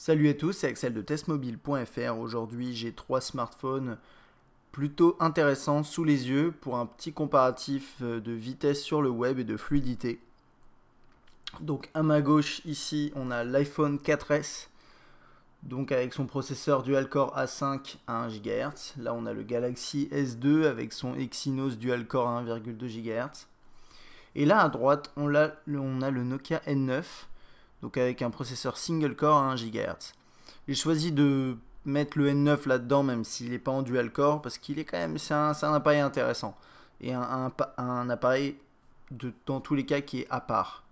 Salut à tous, c'est Axel de testmobile.fr. Aujourd'hui, j'ai 3 smartphones plutôt intéressants sous les yeux pour un petit comparatif de vitesse sur le web et de fluidité. Donc à ma gauche ici, on a l'iPhone 4S, donc avec son processeur dual-core A5 à 1 GHz. Là, on a le Galaxy S2 avec son Exynos dual-core à 1,2 GHz. Et là à droite, on a le Nokia N9, donc avec un processeur single core à 1 GHz. J'ai choisi de mettre le N9 là-dedans, même s'il n'est pas en dual core, parce qu'il est quand même, c'est un appareil intéressant. Et un appareil, dans tous les cas, qui est à part.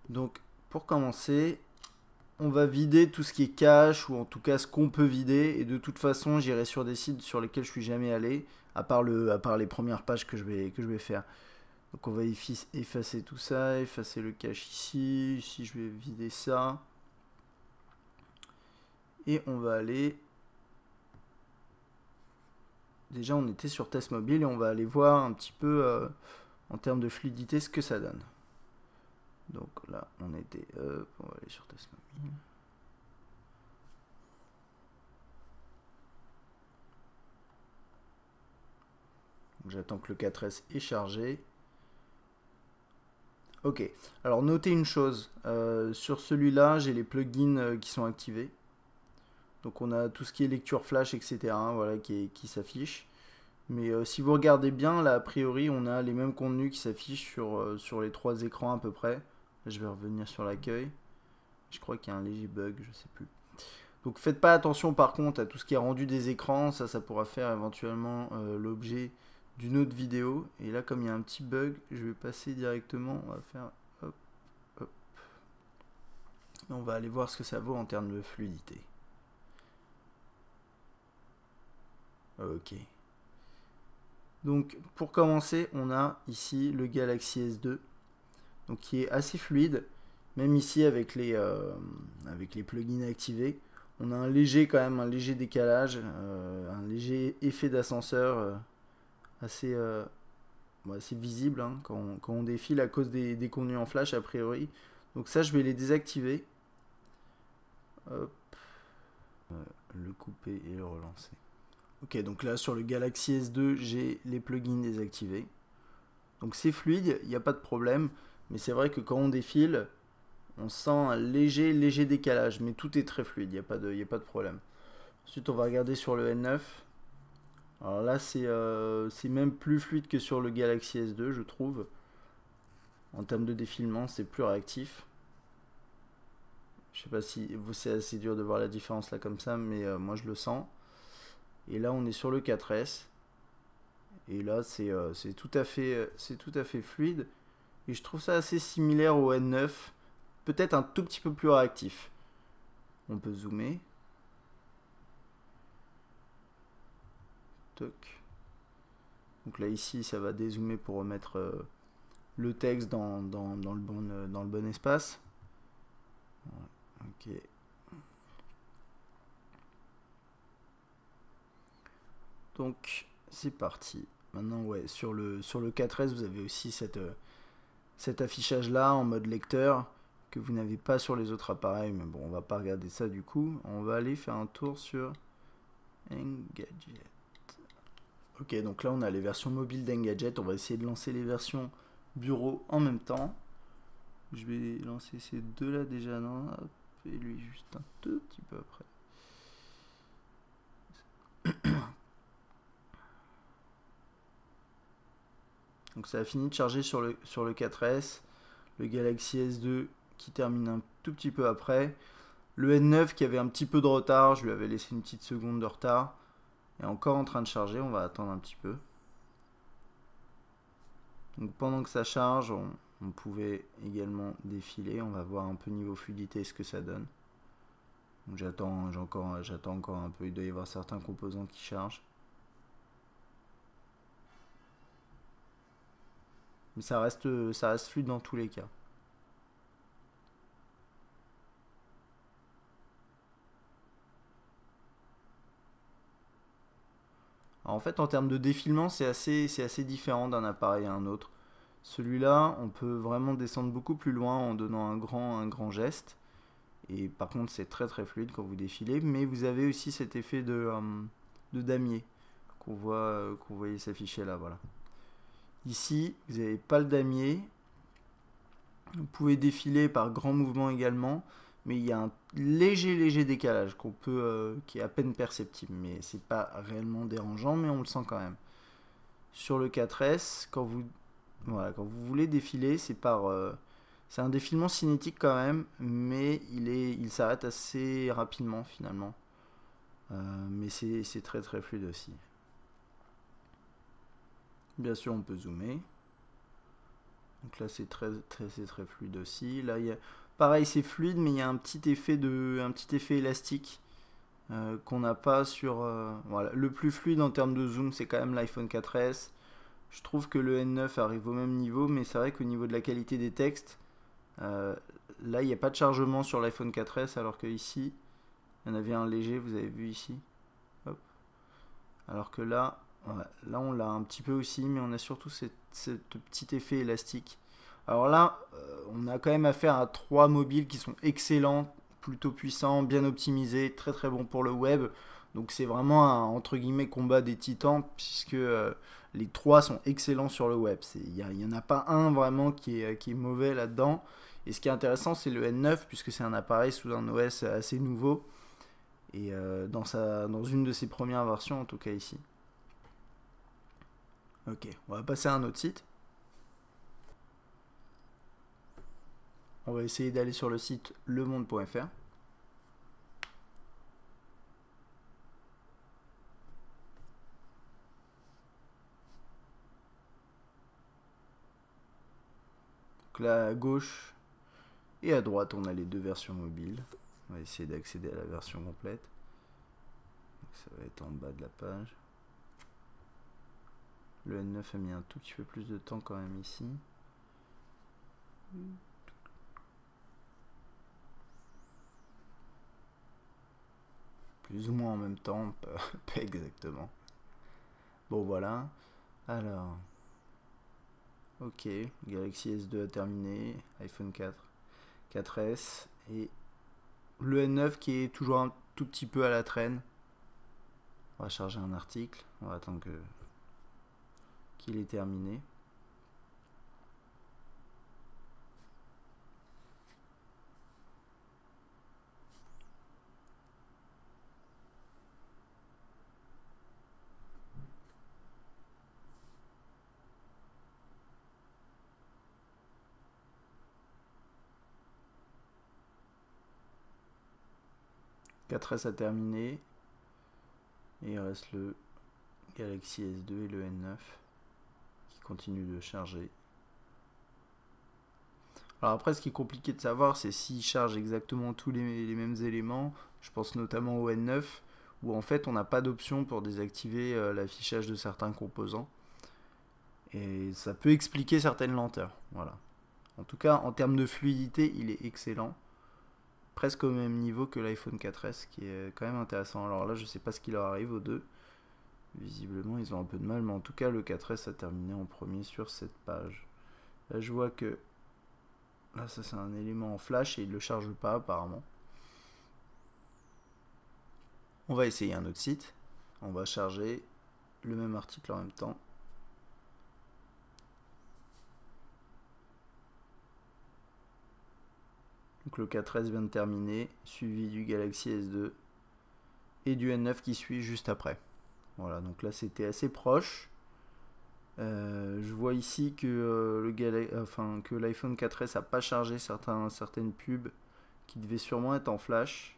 Donc, pour commencer, on va vider tout ce qui est cache, ou en tout cas ce qu'on peut vider. Et de toute façon, j'irai sur des sites sur lesquels je suis jamais allé, à part les premières pages que je vais faire. Donc on va effacer tout ça, effacer le cache ici, ici je vais vider ça. Et on va aller... Déjà on était sur test mobile et on va aller voir un petit peu en termes de fluidité ce que ça donne. Donc là on était... on va aller sur test mobile. J'attends que le 4S est chargé. Ok, alors notez une chose, sur celui-là j'ai les plugins qui sont activés. Donc on a tout ce qui est lecture flash, etc. Voilà, qui s'affiche. Mais si vous regardez bien, là a priori on a les mêmes contenus qui s'affichent sur les 3 écrans à peu près. Là, je vais revenir sur l'accueil. Je crois qu'il y a un léger bug, je sais plus. Donc faites pas attention par contre à tout ce qui est rendu des écrans, ça pourra faire éventuellement l'objet d'une autre vidéo. Et là comme il y a un petit bug, je vais passer directement, on va faire hop, hop. Et on va aller voir ce que ça vaut en termes de fluidité. Ok. Donc pour commencer, on a ici le Galaxy S2, donc qui est assez fluide, même ici avec les plugins activés. On a un léger décalage, un léger effet d'ascenseur assez visible hein, quand on défile à cause des contenus en flash a priori. Donc ça je vais les désactiver. Hop. Le couper et le relancer. Ok, donc là sur le Galaxy S2, j'ai les plugins désactivés. Donc c'est fluide, il n'y a pas de problème. Mais c'est vrai que quand on défile, on sent un léger décalage. Mais tout est très fluide, il n'y a pas de problème. Ensuite, on va regarder sur le N9. Alors là, c'est même plus fluide que sur le Galaxy S2, je trouve. En termes de défilement, c'est plus réactif. Je sais pas si c'est assez dur de voir la différence là comme ça, mais moi je le sens. Et là on est sur le 4S. Et là c'est tout à fait fluide. Et je trouve ça assez similaire au N9. Peut-être un tout petit peu plus réactif. On peut zoomer. Toc. Donc là ici ça va dézoomer pour remettre le texte dans le bon espace. Ok. Donc c'est parti. Maintenant ouais, sur le 4S vous avez aussi cet affichage là en mode lecteur que vous n'avez pas sur les autres appareils, mais bon on va pas regarder ça du coup. On va aller faire un tour sur Engadget. Ok, donc là on a les versions mobiles d'Engadget. On va essayer de lancer les versions bureau en même temps. Je vais lancer ces deux là déjà, non, et lui juste un tout petit peu après. Donc ça a fini de charger sur le 4S, le Galaxy S2 qui termine un tout petit peu après, le N9 qui avait un petit peu de retard, je lui avais laissé une petite seconde de retard, est encore en train de charger, on va attendre un petit peu. Donc pendant que ça charge, on pouvait également défiler, on va voir un peu niveau fluidité ce que ça donne. Donc j'attends encore un peu, il doit y avoir certains composants qui chargent. Mais ça reste fluide dans tous les cas. Alors en fait, en termes de défilement, c'est assez différent d'un appareil à un autre. Celui-là, on peut vraiment descendre beaucoup plus loin en donnant un grand geste. Et par contre, c'est très très fluide quand vous défilez. Mais vous avez aussi cet effet de damier qu'on voyait s'afficher là. Voilà. Ici, vous n'avez pas le damier. Vous pouvez défiler par grand mouvement également. Mais il y a un léger décalage qui est à peine perceptible. Mais c'est pas réellement dérangeant, mais on le sent quand même. Sur le 4S, quand vous voulez défiler, c'est un défilement cinétique quand même, mais il s'arrête assez rapidement finalement. Mais c'est très très fluide aussi. Bien sûr, on peut zoomer. Donc là, c'est très fluide aussi. Là, pareil, c'est fluide, mais il y a un petit effet élastique qu'on n'a pas sur... voilà. Le plus fluide en termes de zoom, c'est quand même l'iPhone 4S. Je trouve que le N9 arrive au même niveau, mais c'est vrai qu'au niveau de la qualité des textes, là, il n'y a pas de chargement sur l'iPhone 4S, alors que ici, il y en avait un léger, vous avez vu ici. Hop. Alors que là, là, on l'a un petit peu aussi, mais on a surtout ce petit effet élastique. Alors là, on a quand même affaire à 3 mobiles qui sont excellents, plutôt puissants, bien optimisés, très très bons pour le web. Donc c'est vraiment un, entre guillemets, combat des titans, puisque les 3 sont excellents sur le web. Il n'y en a pas un vraiment qui est mauvais là-dedans. Et ce qui est intéressant, c'est le N9, puisque c'est un appareil sous un OS assez nouveau. Et dans une de ses premières versions, en tout cas ici. Ok, on va passer à un autre site. On va essayer d'aller sur le site lemonde.fr. Donc là à gauche et à droite, on a les deux versions mobiles. On va essayer d'accéder à la version complète. Donc ça va être en bas de la page. Le N9 a mis un tout petit peu plus de temps quand même ici. Plus ou moins en même temps, pas exactement. Bon voilà. Alors, ok, Galaxy S2 a terminé, iPhone 4, 4S et le N9 qui est toujours un tout petit peu à la traîne. On va charger un article, on va attendre qu'il est terminé. Le 4S a terminé et il reste le Galaxy S2 et le N9 qui continuent de charger. Alors après, ce qui est compliqué de savoir, c'est s'il charge exactement tous les mêmes éléments. Je pense notamment au N9, où en fait on n'a pas d'option pour désactiver l'affichage de certains composants. Et ça peut expliquer certaines lenteurs. Voilà. En tout cas, en termes de fluidité, il est excellent. Presque au même niveau que l'iPhone 4S, qui est quand même intéressant. Alors là, je sais pas ce qui leur arrive aux deux. Visiblement, ils ont un peu de mal, mais en tout cas, le 4S a terminé en premier sur cette page. Là, je vois que... Là, ça, c'est un élément en flash et il ne le charge pas, apparemment. On va essayer un autre site. On va charger le même article en même temps. Donc le 4S vient de terminer, suivi du Galaxy S2 et du N9 qui suit juste après. Voilà, donc là c'était assez proche. Je vois ici que que l'iPhone 4S n'a pas chargé certaines pubs qui devaient sûrement être en flash.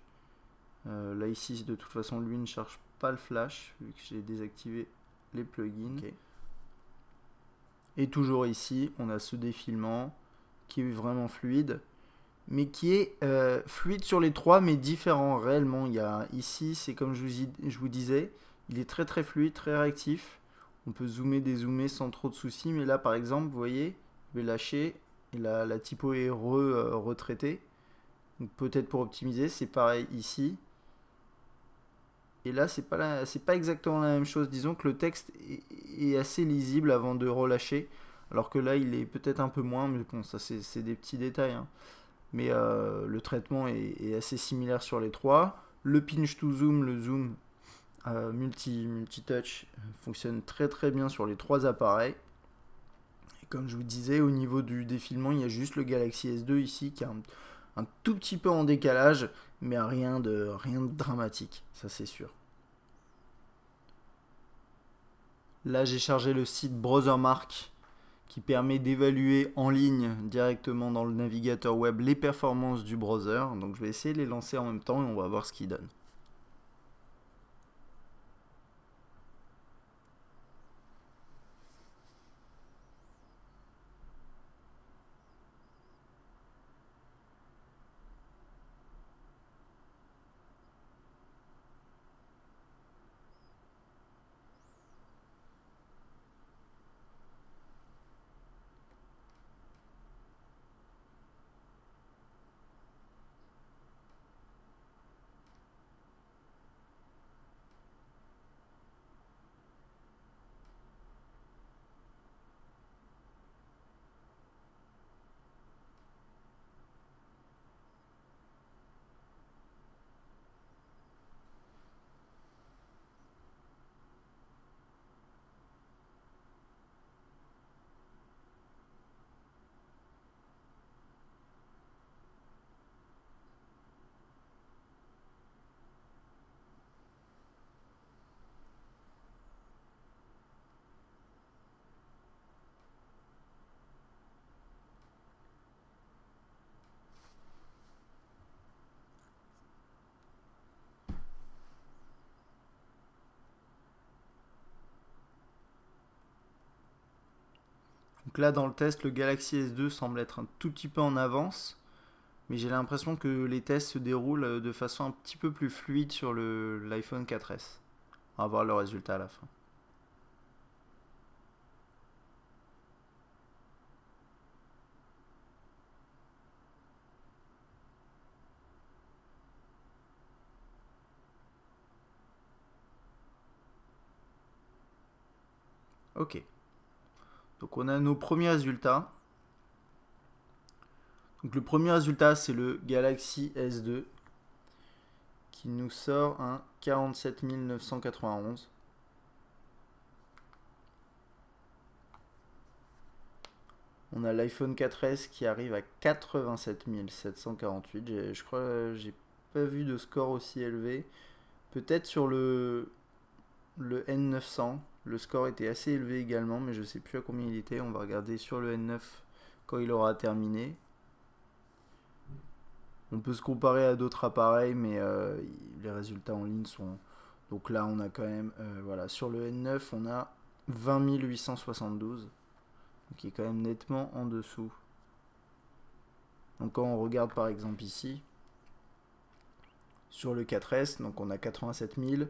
Là ici de toute façon lui ne charge pas le flash vu que j'ai désactivé les plugins. Okay. Et toujours ici on a ce défilement qui est vraiment fluide, mais qui est fluide sur les trois, mais différent réellement. Il y a ici, c'est comme je vous disais, il est très fluide, très réactif. On peut zoomer, dézoomer sans trop de soucis, mais là par exemple, vous voyez, je vais lâcher et la typo est retraitée. Donc peut-être pour optimiser, c'est pareil ici. Et là, c'est pas exactement la même chose. Disons que le texte est assez lisible avant de relâcher, alors que là, il est peut-être un peu moins, mais bon, ça c'est des petits détails. Hein. mais le traitement est assez similaire sur les trois. Le pinch to zoom, le zoom multi-touch fonctionne très très bien sur les trois appareils. Et comme je vous disais, au niveau du défilement, il y a juste le Galaxy S2 ici qui a un tout petit peu en décalage, mais rien de dramatique, ça c'est sûr. Là, j'ai chargé le site Browsermark qui permet d'évaluer en ligne directement dans le navigateur web les performances du browser. Donc je vais essayer de les lancer en même temps et on va voir ce qu'il donne. Donc là, dans le test, le Galaxy S2 semble être un tout petit peu en avance, mais j'ai l'impression que les tests se déroulent de façon un petit peu plus fluide sur l'iPhone 4S. On va voir le résultat à la fin. Ok. Donc on a nos premiers résultats. Donc le premier résultat, c'est le Galaxy S2 qui nous sort un 47 991. On a l'iPhone 4S qui arrive à 87 748. Je crois que j'ai pas vu de score aussi élevé. Peut-être sur le N900. Le score était assez élevé également, mais je sais plus à combien il était. On va regarder sur le N9 quand il aura terminé. On peut se comparer à d'autres appareils, mais les résultats en ligne sont... Donc là, on a quand même... voilà, sur le N9, on a 20 872. Qui est quand même nettement en dessous. Donc quand on regarde par exemple ici, sur le 4S, donc on a 87 000.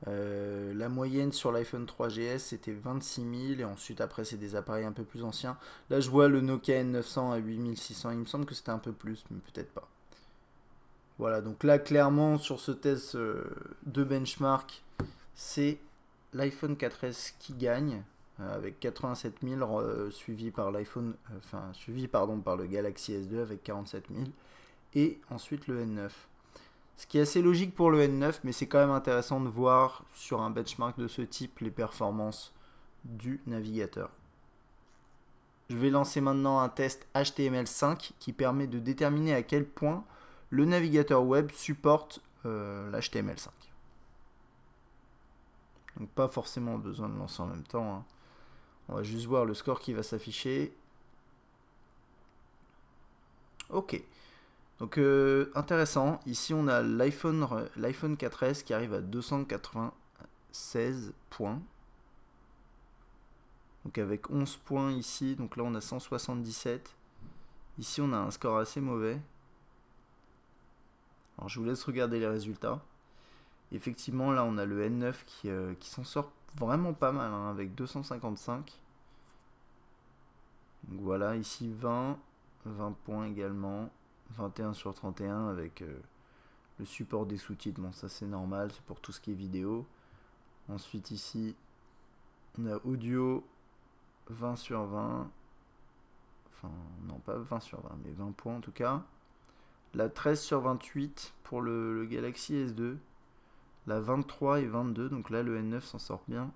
La moyenne sur l'iPhone 3GS c'était 26 000 et ensuite après c'est des appareils un peu plus anciens. Là je vois le Nokia N900 à 8600, il me semble que c'était un peu plus, mais peut-être pas. Voilà, donc là clairement sur ce test de benchmark, c'est l'iPhone 4S qui gagne. Avec 87 000 suivi par l'iPhone, suivi par le Galaxy S2 avec 47 000 et ensuite le N9. Ce qui est assez logique pour le N9, mais c'est quand même intéressant de voir sur un benchmark de ce type les performances du navigateur. Je vais lancer maintenant un test HTML5 qui permet de déterminer à quel point le navigateur web supporte l'HTML5. Donc pas forcément besoin de lancer en même temps, hein. On va juste voir le score qui va s'afficher. Ok. Donc intéressant. Ici on a l'iPhone 4S qui arrive à 296 points. Donc avec 11 points ici. Donc là on a 177. Ici on a un score assez mauvais. Alors je vous laisse regarder les résultats. Effectivement là on a le N9 qui s'en sort vraiment pas mal, hein, avec 255. Donc voilà, ici 20 points également, 21 sur 31 avec le support des sous-titres. Bon, ça c'est normal, c'est pour tout ce qui est vidéo. Ensuite ici on a audio 20 sur 20, enfin non pas 20 sur 20, mais 20 points en tout cas. La 13 sur 28 pour le Galaxy S2. La 23 et 22, donc là le N9 s'en sort bien.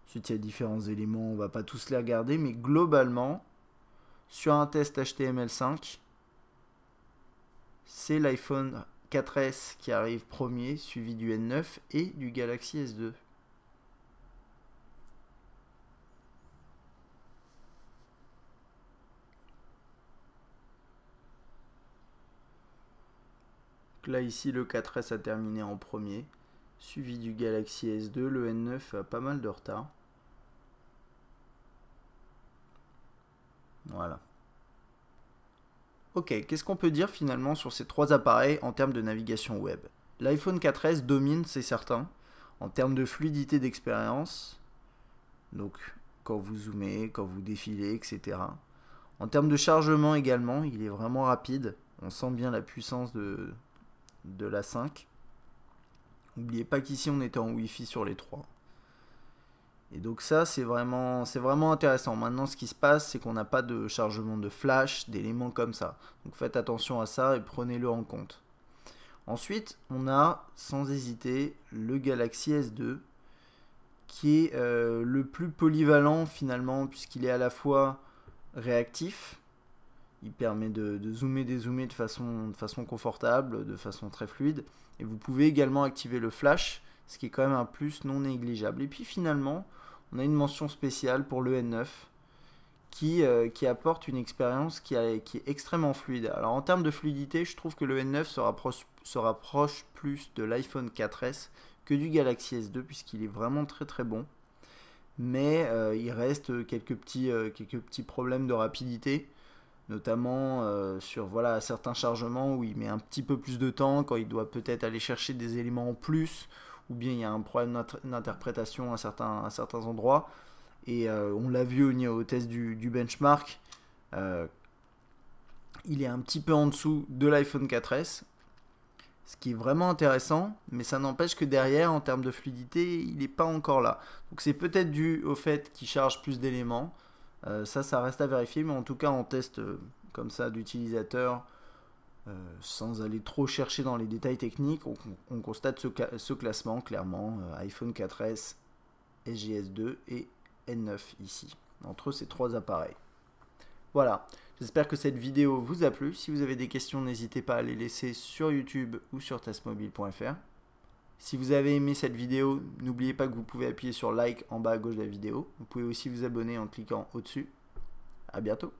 Ensuite il y a différents éléments, on va pas tous les regarder, mais globalement, sur un test HTML5, c'est l'iPhone 4S qui arrive premier, suivi du N9 et du Galaxy S2. Là ici le 4S a terminé en premier, suivi du Galaxy S2, le N9 a pas mal de retard. Voilà. Ok, qu'est-ce qu'on peut dire finalement sur ces trois appareils en termes de navigation web? L'iPhone 4S domine, c'est certain, en termes de fluidité d'expérience, donc quand vous zoomez, quand vous défilez, etc. En termes de chargement également, il est vraiment rapide, on sent bien la puissance de la 5. N'oubliez pas qu'ici on était en Wi-Fi sur les trois. Et donc ça c'est vraiment intéressant. Maintenant ce qui se passe c'est qu'on n'a pas de chargement de flash, d'éléments comme ça. Donc faites attention à ça et prenez-le en compte. Ensuite on a sans hésiter le Galaxy S2 qui est le plus polyvalent finalement puisqu'il est à la fois réactif. Il permet de zoomer, dézoomer de façon confortable, de façon très fluide. Et vous pouvez également activer le flash, ce qui est quand même un plus non négligeable. Et puis finalement, on a une mention spéciale pour le N9 qui apporte une expérience qui est extrêmement fluide. Alors en termes de fluidité, je trouve que le N9 se rapproche plus de l'iPhone 4S que du Galaxy S2 puisqu'il est vraiment très très bon. Mais il reste quelques petits problèmes de rapidité, notamment sur voilà, certains chargements où il met un petit peu plus de temps, quand il doit peut-être aller chercher des éléments en plus, ou bien il y a un problème d'interprétation à certains endroits. Et on l'a vu au test du benchmark, il est un petit peu en dessous de l'iPhone 4S, ce qui est vraiment intéressant, mais ça n'empêche que derrière, en termes de fluidité, il n'est pas encore là. Donc c'est peut-être dû au fait qu'il charge plus d'éléments. Ça reste à vérifier, mais en tout cas en test comme ça d'utilisateur, sans aller trop chercher dans les détails techniques, on constate ce classement clairement, iPhone 4S, SGS2 et N9 ici, entre ces trois appareils. Voilà, j'espère que cette vidéo vous a plu. Si vous avez des questions, n'hésitez pas à les laisser sur YouTube ou sur testmobile.fr. Si vous avez aimé cette vidéo, n'oubliez pas que vous pouvez appuyer sur like en bas à gauche de la vidéo. Vous pouvez aussi vous abonner en cliquant au-dessus. À bientôt.